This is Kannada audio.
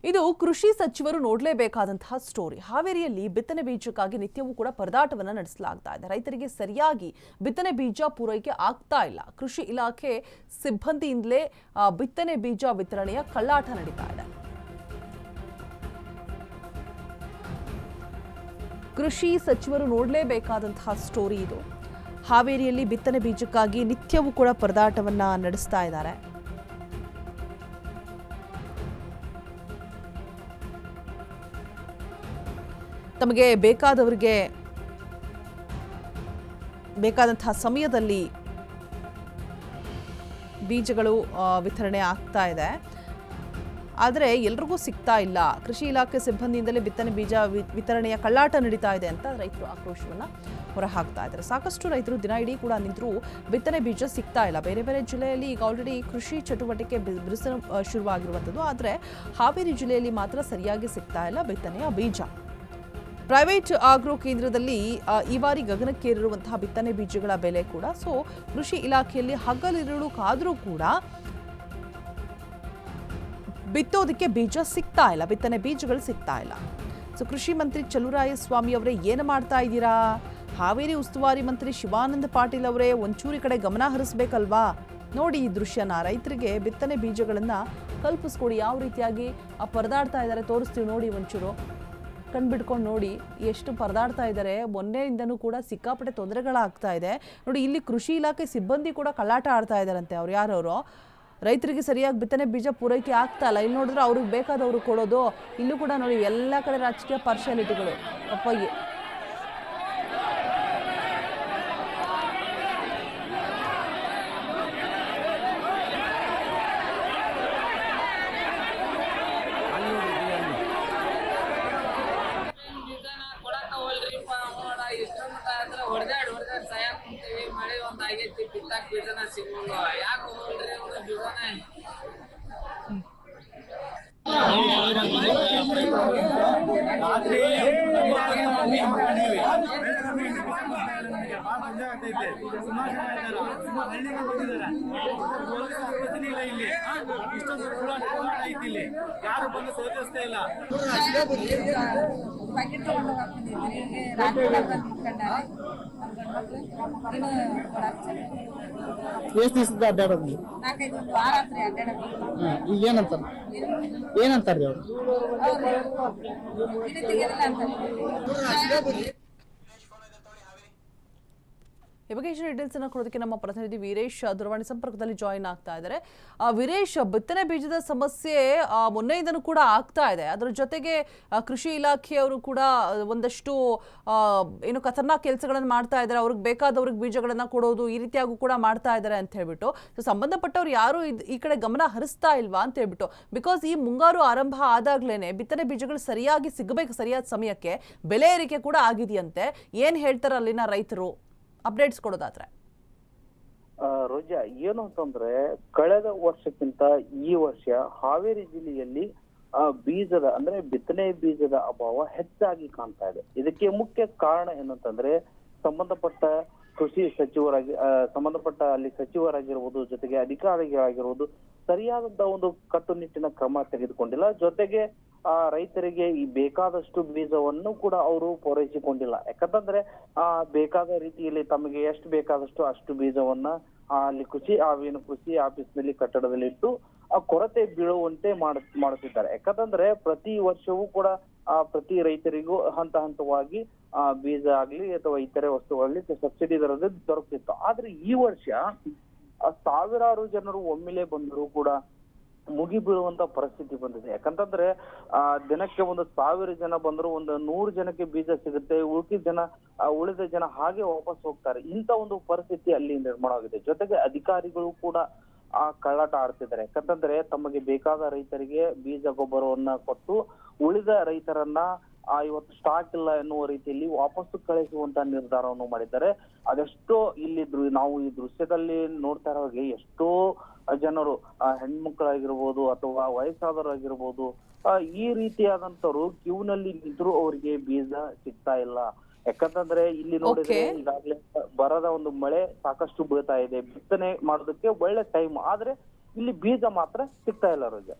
ಇದು ಕೃಷಿ ಸಚಿವರು ನೋಡಲೇಬೇಕಾದಂತಹ ಸ್ಟೋರಿ. ಹಾವೇರಿಯಲ್ಲಿ ಬಿತ್ತನೆ ಬೀಜಕ್ಕಾಗಿ ನಿತ್ಯವೂ ಕೂಡ ಪರದಾಟವನ್ನು ನಡೆಸಲಾಗ್ತಾ ಇದೆ. ರೈತರಿಗೆ ಸರಿಯಾಗಿ ಬಿತ್ತನೆ ಬೀಜ ಪೂರೈಕೆ ಆಗ್ತಾ ಇಲ್ಲ. ಕೃಷಿ ಇಲಾಖೆ ಸಿಬ್ಬಂದಿಯಿಂದಲೇ ಬಿತ್ತನೆ ಬೀಜ ವಿತರಣೆಯ ಕಳ್ಳಾಟ ನಡೀತಾ ಇದೆ. ಕೃಷಿ ಸಚಿವರು ನೋಡಲೇಬೇಕಾದಂತಹ ಸ್ಟೋರಿ ಇದು. ಹಾವೇರಿಯಲ್ಲಿ ಬಿತ್ತನೆ ಬೀಜಕ್ಕಾಗಿ ನಿತ್ಯವೂ ಕೂಡ ಪರದಾಟವನ್ನ ನಡೆಸ್ತಾ ಇದ್ದಾರೆ. ತಮಗೆ ಬೇಕಾದವರಿಗೆ ಬೇಕಾದಂತಹ ಸಮಯದಲ್ಲಿ ಬೀಜಗಳು ವಿತರಣೆ ಆಗ್ತಾ ಇದೆ. ಆದರೆ ಎಲ್ರಿಗೂ ಸಿಗ್ತಾ ಇಲ್ಲ. ಕೃಷಿ ಇಲಾಖೆ ಸಿಬ್ಬಂದಿಯಿಂದಲೇ ಬಿತ್ತನೆ ಬೀಜ ವಿತರಣೆಯ ಕಳ್ಳಾಟ ನಡೀತಾ ಇದೆ ಅಂತ ರೈತರು ಆಕ್ರೋಶವನ್ನು ಹೊರಹಾಕ್ತಾ ಇದ್ದಾರೆ. ಸಾಕಷ್ಟು ರೈತರು ದಿನ ಇಡೀ ಕೂಡ ನಿಂತರೂ ಬಿತ್ತನೆ ಬೀಜ ಸಿಗ್ತಾ ಇಲ್ಲ. ಬೇರೆ ಬೇರೆ ಜಿಲ್ಲೆಯಲ್ಲಿ ಈಗ ಆಲ್ರೆಡಿ ಕೃಷಿ ಚಟುವಟಿಕೆ ಬಿರುಸಿನ ಶುರುವಾಗಿರುವಂಥದ್ದು. ಆದರೆ ಹಾವೇರಿ ಜಿಲ್ಲೆಯಲ್ಲಿ ಮಾತ್ರ ಸರಿಯಾಗಿ ಸಿಗ್ತಾ ಇಲ್ಲ ಬಿತ್ತನೆಯ ಬೀಜ. ಪ್ರೈವೇಟ್ ಆಗ್ರೋ ಕೇಂದ್ರದಲ್ಲಿ ಈ ಬಾರಿ ಗಗನಕ್ಕೇರಿರುವಂತಹ ಬಿತ್ತನೆ ಬೀಜಗಳ ಬೆಲೆ ಕೂಡ ಕೃಷಿ ಇಲಾಖೆಯಲ್ಲಿ ಹಗಲಿರುಳು ಕಾದರೂ ಕೂಡ ಬಿತ್ತೋದಕ್ಕೆ ಬೀಜ ಸಿಗ್ತಾ ಇಲ್ಲ, ಬಿತ್ತನೆ ಬೀಜಗಳು ಸಿಗ್ತಾ ಇಲ್ಲ. ಕೃಷಿ ಮಂತ್ರಿ ಚಲುವರಾಯಸ್ವಾಮಿ ಅವರೇ ಏನು ಮಾಡ್ತಾ ಇದ್ದೀರಾ? ಹಾವೇರಿ ಉಸ್ತುವಾರಿ ಮಂತ್ರಿ ಶಿವಾನಂದ ಪಾಟೀಲ್ ಅವರೇ ಒಂಚೂರಿ ಕಡೆ ಗಮನ ಹರಿಸ್ಬೇಕಲ್ವಾ? ನೋಡಿ ಈ ದೃಶ್ಯನ, ರೈತರಿಗೆ ಬಿತ್ತನೆ ಬೀಜಗಳನ್ನು ಕಲ್ಪಿಸ್ಕೊಡಿ. ಯಾವ ರೀತಿಯಾಗಿ ಪರದಾಡ್ತಾ ಇದ್ದಾರೆ ತೋರಿಸ್ತೀವಿ ನೋಡಿ. ಒಂಚೂರು ಕಣ್ಬಿಡ್ಕೊಂಡು ನೋಡಿ ಎಷ್ಟು ಪರದಾಡ್ತಾ ಇದ್ದಾರೆ. ಮೊನ್ನೆಯಿಂದನೂ ಕೂಡ ಸಿಕ್ಕಾಪಟ್ಟೆ ತೊಂದರೆಗಳಾಗ್ತಾ ಇದೆ ನೋಡಿ. ಇಲ್ಲಿ ಕೃಷಿ ಇಲಾಖೆ ಸಿಬ್ಬಂದಿ ಕೂಡ ಕಳ್ಳಾಟ ಆಡ್ತಾ ಇದ್ದಾರಂತೆ. ಅವ್ರು ಯಾರವರು ರೈತರಿಗೆ ಸರಿಯಾಗಿ ಬಿತ್ತನೆ ಬೀಜ ಪೂರೈಕೆ ಆಗ್ತಾ ಇಲ್ಲ. ಇಲ್ಲಿ ನೋಡಿದ್ರೆ ಅವ್ರಿಗೆ ಬೇಕಾದವ್ರು ಕೊಡೋದು. ಇಲ್ಲೂ ಕೂಡ ನೋಡಿ ಎಲ್ಲ ಕಡೆ ರಾಜಕೀಯ ಪಾರ್ಶಾಲಿಟಿಗಳು. ಅಪ್ಪ ಮಳೆ ಒಂದಾಗೈತಿ, ಬಿತ್ತಾಕ ಬೀಜನ ಸಿಗೋಲ್ಲ. ಯಾಕೆ ಹೋಗ್ರಿ ಬೀಜನ ಯಾರು ಬಂದು ಸಹಕರಿಸ್ತಾ ಇಲ್ಲ. ಪ್ಯಾಕೆಟ್ ತಗೊಂಡು ರಾತ್ರಿ ಎಷ್ಟು ದಿವಸದ ಅಡ್ಡಾಡೋದು? 4-5 ವಾರ ಆತ್ರಿ ಅಡ್ಡಾಡೋದು. ಈಗ ಏನಂತಾರ್ರಿ ಅವ್ರು? ಇದು ತೆಗೆದಿಲ್ಲ ಅಂತ. ಈ ಬಗ್ಗೆ ಹೆಚ್ಚಿನ ಡೀಟೇಲ್ಸ್ ಅನ್ನು ಕೊಡೋದಕ್ಕೆ ನಮ್ಮ ಪ್ರತಿನಿಧಿ ವೀರೇಶ್ ದೂರವಾಣಿ ಸಂಪರ್ಕದಲ್ಲಿ ಜಾಯಿನ್ ಆಗ್ತಾ ಇದ್ದಾರೆ. ವೀರೇಶ್, ಬಿತ್ತನೆ ಬೀಜದ ಸಮಸ್ಯೆ ಮೊನ್ನೆಯಿಂದನೂ ಕೂಡ ಆಗ್ತಾ ಇದೆ. ಅದರ ಜೊತೆಗೆ ಕೃಷಿ ಇಲಾಖೆಯವರು ಕೂಡ ಒಂದಷ್ಟು ಏನು ಖತರ್ನಾಕ್ ಕೆಲಸಗಳನ್ನು ಮಾಡ್ತಾ ಇದ್ದಾರೆ. ಅವ್ರಿಗೆ ಬೇಕಾದವ್ರಿಗೆ ಬೀಜಗಳನ್ನು ಕೊಡೋದು, ಈ ರೀತಿಯಾಗೂ ಕೂಡ ಮಾಡ್ತಾ ಇದ್ದಾರೆ ಅಂತ ಹೇಳ್ಬಿಟ್ಟು ಸಂಬಂಧಪಟ್ಟವ್ರು ಯಾರು ಈ ಕಡೆ ಗಮನ ಹರಿಸ್ತಾ ಇಲ್ವಾ ಅಂತ ಹೇಳ್ಬಿಟ್ಟು. ಬಿಕಾಸ್ ಈ ಮುಂಗಾರು ಆರಂಭ ಆದಾಗ್ಲೇನೆ ಬಿತ್ತನೆ ಬೀಜಗಳು ಸರಿಯಾಗಿ ಸಿಗಬೇಕು, ಸರಿಯಾದ ಸಮಯಕ್ಕೆ. ಬೆಲೆ ಏರಿಕೆ ಕೂಡ ಆಗಿದೆಯಂತೆ. ಏನ್ ಹೇಳ್ತಾರೆ ಅಲ್ಲಿನ ರೈತರು? ಅಪ್ಡೇಟ್ಸ್ ಕೊಡೋದಾದ್ರೆ ರೋಜಾ, ಏನು ಅಂತಂದ್ರೆ ಕಳೆದ ವರ್ಷಕ್ಕಿಂತ ಈ ವರ್ಷ ಹಾವೇರಿ ಜಿಲ್ಲೆಯಲ್ಲಿ ಬೀಜದ ಅಂದ್ರೆ ಬಿತ್ತನೆ ಬೀಜದ ಅಭಾವ ಹೆಚ್ಚಾಗಿ ಕಾಣ್ತಾ ಇದೆ. ಇದಕ್ಕೆ ಮುಖ್ಯ ಕಾರಣ ಏನಂತಂದ್ರೆ ಸಂಬಂಧಪಟ್ಟ ಕೃಷಿ ಸಂಬಂಧಪಟ್ಟ ಅಲ್ಲಿ ಸಚಿವರಾಗಿರ್ಬೋದು, ಜೊತೆಗೆ ಅಧಿಕಾರಿಗಳಾಗಿರ್ಬೋದು ಸರಿಯಾದಂತ ಒಂದು ಕಟ್ಟುನಿಟ್ಟಿನ ಕ್ರಮ ತೆಗೆದುಕೊಂಡಿಲ್ಲ. ಜೊತೆಗೆ ರೈತರಿಗೆ ಈ ಬೇಕಾದಷ್ಟು ಬೀಜವನ್ನು ಕೂಡ ಅವರು ಪೂರೈಸಿಕೊಂಡಿಲ್ಲ. ಯಾಕಂತಂದ್ರೆ ಬೇಕಾದ ರೀತಿಯಲ್ಲಿ ತಮಗೆ ಎಷ್ಟು ಬೇಕಾದಷ್ಟು ಅಷ್ಟು ಬೀಜವನ್ನ ಅಲ್ಲಿ ಕೃಷಿ ಆಫೀಸ್ನಲ್ಲಿ ಕಟ್ಟಡದಲ್ಲಿ ಇಟ್ಟು ಕೊರತೆ ಬೀಳುವಂತೆ ಮಾಡುತ್ತಿದ್ದಾರೆ. ಯಾಕಂತಂದ್ರೆ ಪ್ರತಿ ವರ್ಷವೂ ಕೂಡ ಪ್ರತಿ ರೈತರಿಗೂ ಹಂತವಾಗಿ ಬೀಜ ಆಗ್ಲಿ ಅಥವಾ ಇತರೆ ವಸ್ತುಗಳಲ್ಲಿ ಸಬ್ಸಿಡಿ ದರದಲ್ಲಿ ದೊರಕುತ್ತಿತ್ತು. ಆದ್ರೆ ಈ ವರ್ಷ ಸಾವಿರಾರು ಜನರು ಒಮ್ಮೆಲೆ ಬಂದರೂ ಕೂಡ ಮುಗಿ ಬೀಳುವಂತ ಪರಿಸ್ಥಿತಿ ಬಂದಿದೆ. ಯಾಕಂತಂದ್ರೆ ದಿನಕ್ಕೆ 1,000 ಜನ ಬಂದ್ರು 100 ಜನಕ್ಕೆ ಬೀಜ ಸಿಗುತ್ತೆ, ಉಳಿದ ಜನ ಹಾಗೆ ವಾಪಸ್ ಹೋಗ್ತಾರೆ. ಇಂತ ಒಂದು ಪರಿಸ್ಥಿತಿ ಅಲ್ಲಿ ನಿರ್ಮಾಣ ಆಗಿದೆ. ಜೊತೆಗೆ ಅಧಿಕಾರಿಗಳು ಕೂಡ ಕಳ್ಳಾಟ ಆಡ್ತಿದ್ದಾರೆ. ಯಾಕಂತಂದ್ರೆ ತಮಗೆ ಬೇಕಾದ ರೈತರಿಗೆ ಬೀಜ ಗೊಬ್ಬರವನ್ನ ಕೊಟ್ಟು ಉಳಿದ ರೈತರನ್ನ ಇವತ್ತು ಸ್ಟಾಕ್ ಇಲ್ಲ ಎನ್ನುವ ರೀತಿಯಲ್ಲಿ ವಾಪಸ್ಸು ಕಳಿಸುವಂತ ನಿರ್ಧಾರವನ್ನು ಮಾಡಿದ್ದಾರೆ. ಅದೆಷ್ಟೋ ಇಲ್ಲಿ ನಾವು ಈ ದೃಶ್ಯದಲ್ಲಿ ನೋಡ್ತಾ ಇರೋ ಹಾಗೆ ಎಷ್ಟೋ ಜನರು ಹೆಣ್ಮಕ್ಳಾಗಿರ್ಬೋದು ಅಥವಾ ವಯಸ್ಸಾದವರಾಗಿರ್ಬೋದು ಈ ರೀತಿಯಾದಂತವ್ರು ಕ್ಯೂನಲ್ಲಿ ನಿಂತರೂ ಅವರಿಗೆ ಬೀಜ ಸಿಗ್ತಾ ಇಲ್ಲ. ಯಾಕಂತಂದ್ರೆ ಇಲ್ಲಿ ನೋಡಿದ್ರೆ ಈಗಾಗಲೇ ಬರದ ಒಂದು ಮಳೆ ಸಾಕಷ್ಟು ಬೀಳ್ತಾ ಇದೆ. ಬಿತ್ತನೆ ಮಾಡೋದಕ್ಕೆ ಒಳ್ಳೆ ಟೈಮ್, ಆದ್ರೆ ಇಲ್ಲಿ ಬೀಜ ಮಾತ್ರ ಸಿಗ್ತಾ ಇಲ್ಲ ರೋಜಾ.